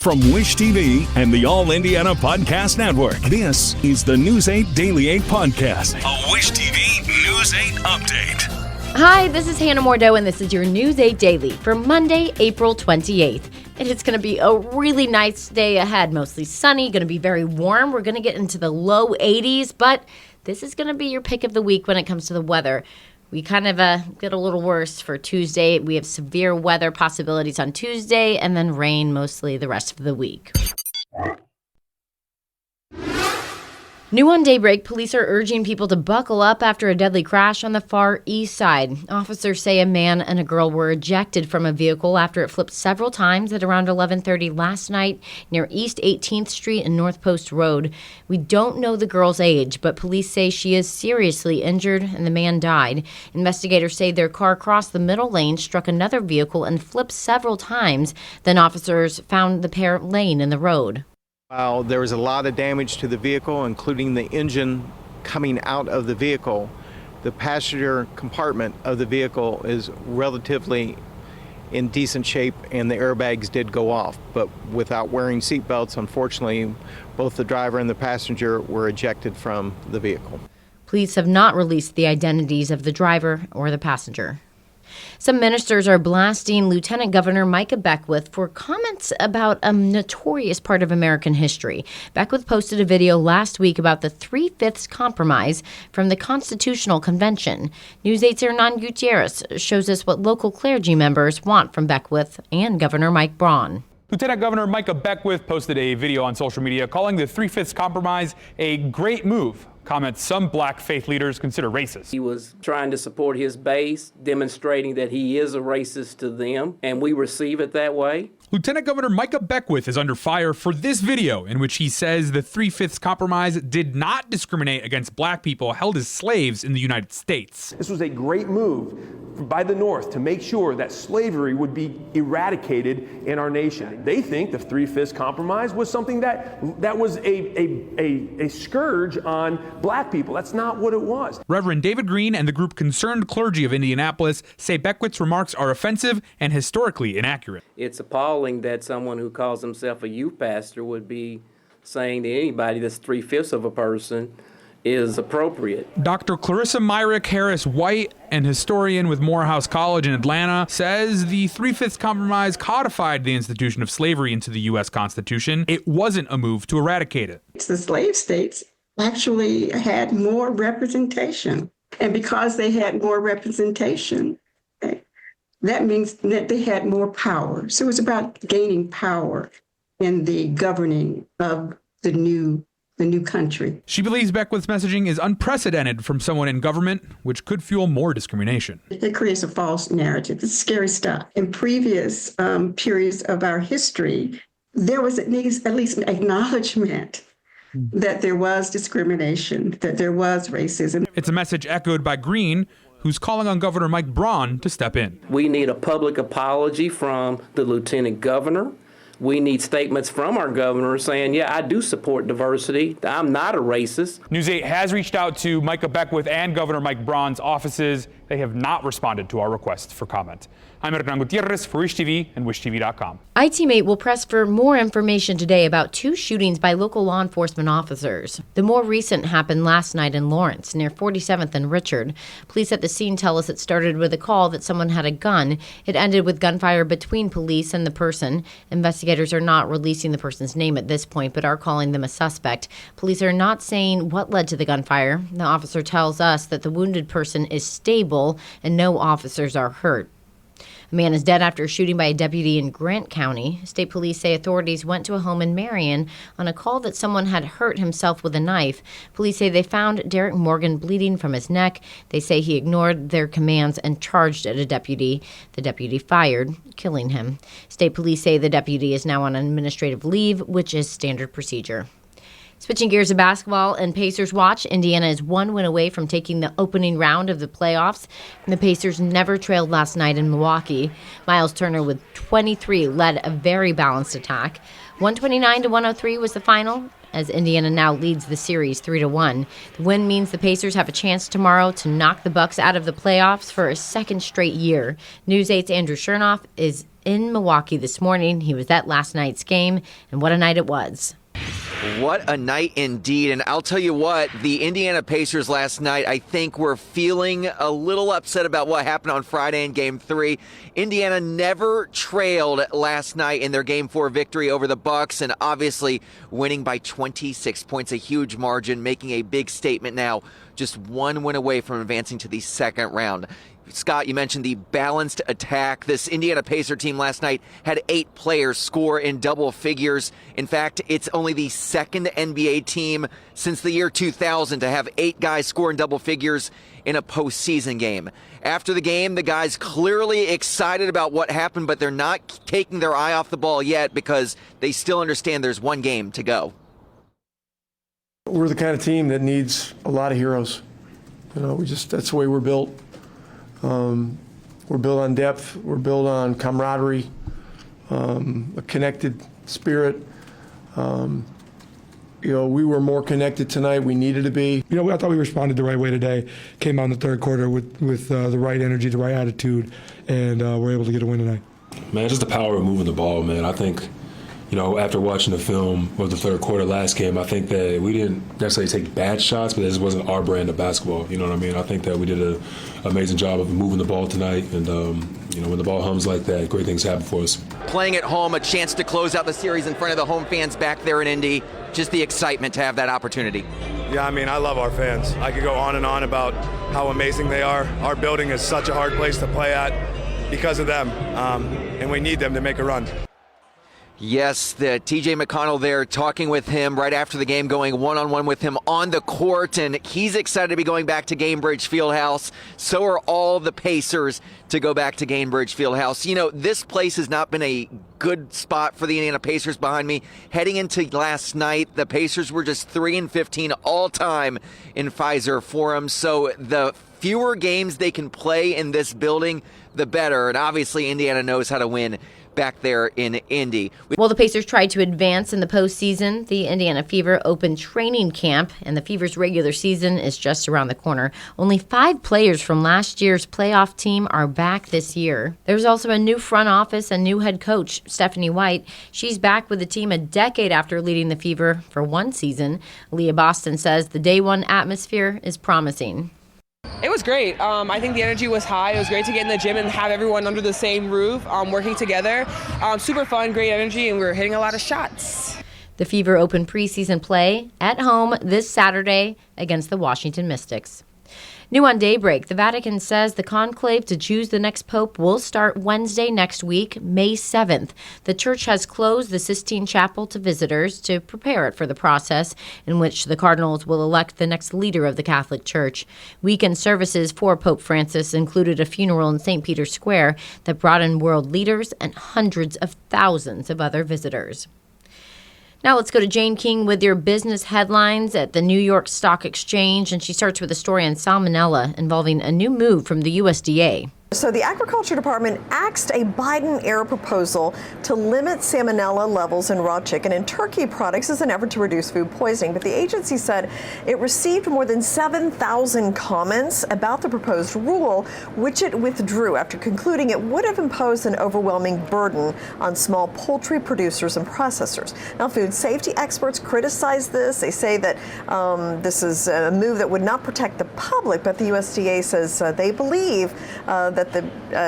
From Wish TV and the All Indiana Podcast Network, this is the News 8 Daily 8 Podcast, a Wish TV News 8 update. Hi, this is Hannah Mordeau, and this is your News 8 Daily for Monday, April 28th. And it's going to be a really nice day ahead, mostly sunny, going to be very warm. We're going to get into the low 80s, but this is going to be your pick of the week when it comes to the weather. We kind of get a little worse for Tuesday. We have severe weather possibilities on Tuesday and then rain mostly the rest of the week. New on daybreak, police are urging people to buckle up after a deadly crash on the far east side. Officers say a man and a girl were ejected from a vehicle after it flipped several times at around 11:30 last night near East 18th Street and North Post Road. We don't know the girl's age, but police say she is seriously injured and the man died. Investigators say their car crossed the middle lane, struck another vehicle, and flipped several times. Then officers found the pair laying in the road. While there was a lot of damage to the vehicle, including the engine coming out of the vehicle, the passenger compartment of the vehicle is relatively in decent shape and the airbags did go off. But without wearing seatbelts, unfortunately, both the driver and the passenger were ejected from the vehicle. Police have not released the identities of the driver or the passenger. Some ministers are blasting Lieutenant Governor Micah Beckwith for comments about a notorious part of American history. Beckwith posted a video last week about the 3/5 compromise from the Constitutional Convention. News 8's Hernan Gutierrez shows us what local clergy members want from Beckwith and Governor Mike Braun. Lieutenant Governor Micah Beckwith posted a video on social media calling the 3/5 compromise a great move. Comments some black faith leaders consider racist. He was trying to support his base, demonstrating that he is a racist to them, and we receive it that way. Lieutenant Governor Micah Beckwith is under fire for this video in which he says the 3/5 compromise did not discriminate against black people held as slaves in the United States. This was a great move by the North to make sure that slavery would be eradicated in our nation. They think the 3/5 compromise was something that was a scourge on black people. That's not what it was. Reverend David Green and the group Concerned Clergy of Indianapolis say Beckwith's remarks are offensive and historically inaccurate. It's appalling that someone who calls himself a youth pastor would be saying to anybody that's 3/5 of a person is appropriate. Dr. Clarissa Myrick Harris White, an historian with Morehouse College in Atlanta, says the 3/5 compromise codified the institution of slavery into the U.S. Constitution. It wasn't a move to eradicate it. The slave states actually had more representation. And because they had more representation, that means that they had more power. So it was about gaining power in the governing of the new country. She believes Beckwith's messaging is unprecedented from someone in government, which could fuel more discrimination. It creates a false narrative. It's scary stuff. In previous periods of our history, there was at least an acknowledgement that there was discrimination, that there was racism. It's a message echoed by Green, who's calling on Governor Mike Braun to step in. We need a public apology from the lieutenant governor. We need statements from our governor saying, yeah, I do support diversity. I'm not a racist. News 8 has reached out to Micah Beckwith and Governor Mike Braun's offices. They have not responded to our requests for comment. I'm Hernan Gutierrez for Wish TV and WishTV.com. iTeammate will press for more information today about 2 shootings by local law enforcement officers. The more recent happened last night in Lawrence, near 47th and Richard. Police at the scene tell us it started with a call that someone had a gun. It ended with gunfire between police and the person. Investigators are not releasing the person's name at this point, but are calling them a suspect. Police are not saying what led to the gunfire. The officer tells us that the wounded person is stable and no officers are hurt. A man is dead after a shooting by a deputy in Grant County. State police say authorities went to a home in Marion on a call that someone had hurt himself with a knife. Police say they found Derek Morgan bleeding from his neck. They say he ignored their commands and charged at a deputy. The deputy fired, killing him. State police say the deputy is now on administrative leave, which is standard procedure. Switching gears to basketball and Pacers watch, Indiana is 1 win away from taking the opening round of the playoffs, and the Pacers never trailed last night in Milwaukee. Miles Turner with 23 led a very balanced attack. 129-103 was the final, as Indiana now leads the series 3-1. The win means the Pacers have a chance tomorrow to knock the Bucks out of the playoffs for a second straight year. News 8's Andrew Chernoff is in Milwaukee this morning. He was at last night's game, and what a night it was. What a night indeed. And I'll tell you what, the Indiana Pacers last night, I think, were feeling a little upset about what happened on Friday in Game 3. Indiana never trailed last night in their Game 4 victory over the Bucks, and obviously winning by 26 points, a huge margin, making a big statement now, just 1 win away from advancing to the second round. Scott, you mentioned the balanced attack. This Indiana Pacer team last night had 8 players score in double figures. In fact, it's only the second NBA team since the year 2000 to have 8 guys score in double figures in a postseason game. After the game, the guys clearly excited about what happened, but they're not taking their eye off the ball yet because they still understand there's one game to go. We're the kind of team that needs a lot of heroes. That's the way we're built. We're built on depth. We're built on camaraderie, a connected spirit. We were more connected tonight. We needed to be. I thought we responded the right way today. Came out in the third quarter with the right energy, the right attitude, and we're able to get a win tonight. Man, just the power of moving the ball, man. I think, after watching the film of the third quarter last game, I think that we didn't necessarily take bad shots, but this wasn't our brand of basketball. You know what I mean? I think that we did an amazing job of moving the ball tonight, and when the ball hums like that, great things happen for us. Playing at home, a chance to close out the series in front of the home fans back there in Indy. Just the excitement to have that opportunity. Yeah, I love our fans. I could go on and on about how amazing they are. Our building is such a hard place to play at because of them, and we need them to make a run. Yes, the TJ McConnell there talking with him right after the game, going one-on-one with him on the court, and he's excited to be going back to Gainbridge Fieldhouse. So are all the Pacers to go back to Gainbridge Fieldhouse. This place has not been a good spot for the Indiana Pacers behind me. Heading into last night, the Pacers were just 3-15 all-time in Pfizer Forum, so the fewer games they can play in this building, the better, and obviously Indiana knows how to win back there in Indy. Well, the Pacers tried to advance in the postseason. The Indiana Fever opened training camp, and the Fever's regular season is just around the corner. Only 5 players from last year's playoff team are back this year. There's also a new front office and new head coach, Stephanie White. She's back with the team a decade after leading the Fever for 1 season. Leah Boston says the day one atmosphere is promising. It was great. I think the energy was high. It was great to get in the gym and have everyone under the same roof working together. Super fun, great energy, and we were hitting a lot of shots. The Fever open preseason play at home this Saturday against the Washington Mystics. New on Daybreak, the Vatican says the conclave to choose the next pope will start Wednesday next week, May 7th. The church has closed the Sistine Chapel to visitors to prepare it for the process in which the cardinals will elect the next leader of the Catholic Church. Weekend services for Pope Francis included a funeral in St. Peter's Square that brought in world leaders and hundreds of thousands of other visitors. Now let's go to Jane King with your business headlines at the New York Stock Exchange, and she starts with a story on salmonella involving a new move from the USDA. So the Agriculture Department axed a Biden-era proposal to limit salmonella levels in raw chicken and turkey products as an effort to reduce food poisoning. But the agency said it received more than 7,000 comments about the proposed rule, which it withdrew after concluding it would have imposed an overwhelming burden on small poultry producers and processors. Now, food safety experts criticize this. They say that this is a move that would not protect the public, but the USDA says they believe that the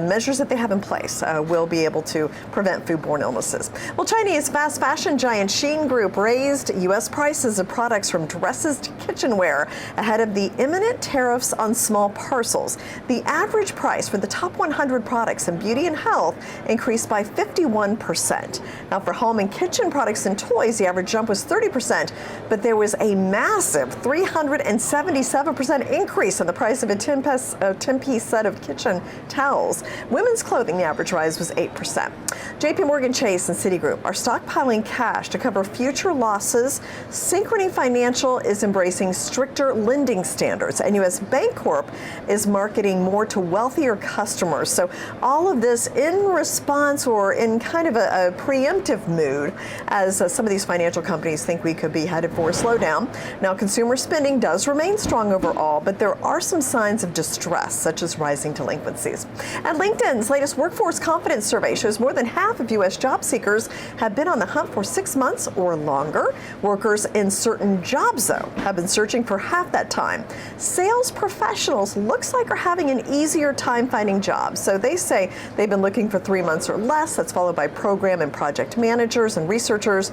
measures that they have in place will be able to prevent foodborne illnesses. Well, Chinese fast fashion giant Shein Group raised U.S. prices of products from dresses to kitchenware ahead of the imminent tariffs on small parcels. The average price for the top 100 products in beauty and health increased by 51%. Now, for home and kitchen products and toys, the average jump was 30%, but there was a massive 377% increase in the price of a 10-piece set of kitchen towels. Women's clothing, the average rise was 8%. JP Morgan Chase and Citigroup are stockpiling cash to cover future losses. Synchrony Financial is embracing stricter lending standards, and U.S. Bancorp is marketing more to wealthier customers. So all of this in response or in kind of a preemptive mood as some of these financial companies think we could be headed for a slowdown. Now, consumer spending does remain strong overall, but there are some signs of distress, such as rising delinquencies. And LinkedIn's latest workforce confidence survey shows more than half of U.S. job seekers have been on the hunt for 6 months or longer. Workers in certain jobs, though, have been searching for half that time. Sales professionals looks like are having an easier time finding jobs. So they say they've been looking for 3 months or less. That's followed by program and project managers and researchers.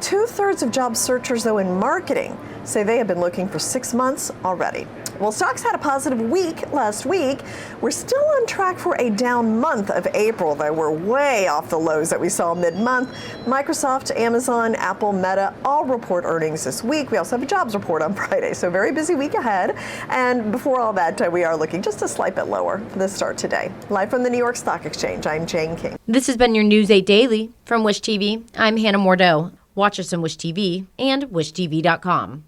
2/3 of job searchers, though, in marketing say they have been looking for 6 months already. Well, stocks had a positive week last week. We're still on track for a down month of April, though. We're way off the lows that we saw mid-month. Microsoft, Amazon, Apple, Meta all report earnings this week. We also have a jobs report on Friday, so very busy week ahead. And before all that, we are looking just a slight bit lower for the start today. Live from the New York Stock Exchange, I'm Jane King. This has been your News 8 Daily from Wish TV. I'm Hannah Mordeau. Watch us on Wish TV and wishtv.com.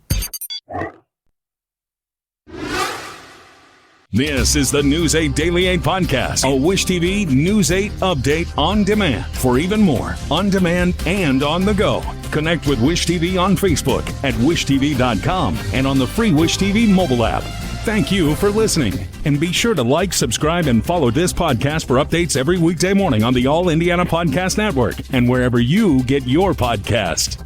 This is the News 8 Daily 8 podcast, a Wish TV News 8 update on demand. For even more, on demand and on the go. Connect with Wish TV on Facebook at wishtv.com and on the free Wish TV mobile app. Thank you for listening. And be sure to like, subscribe, and follow this podcast for updates every weekday morning on the All Indiana Podcast Network and wherever you get your podcast.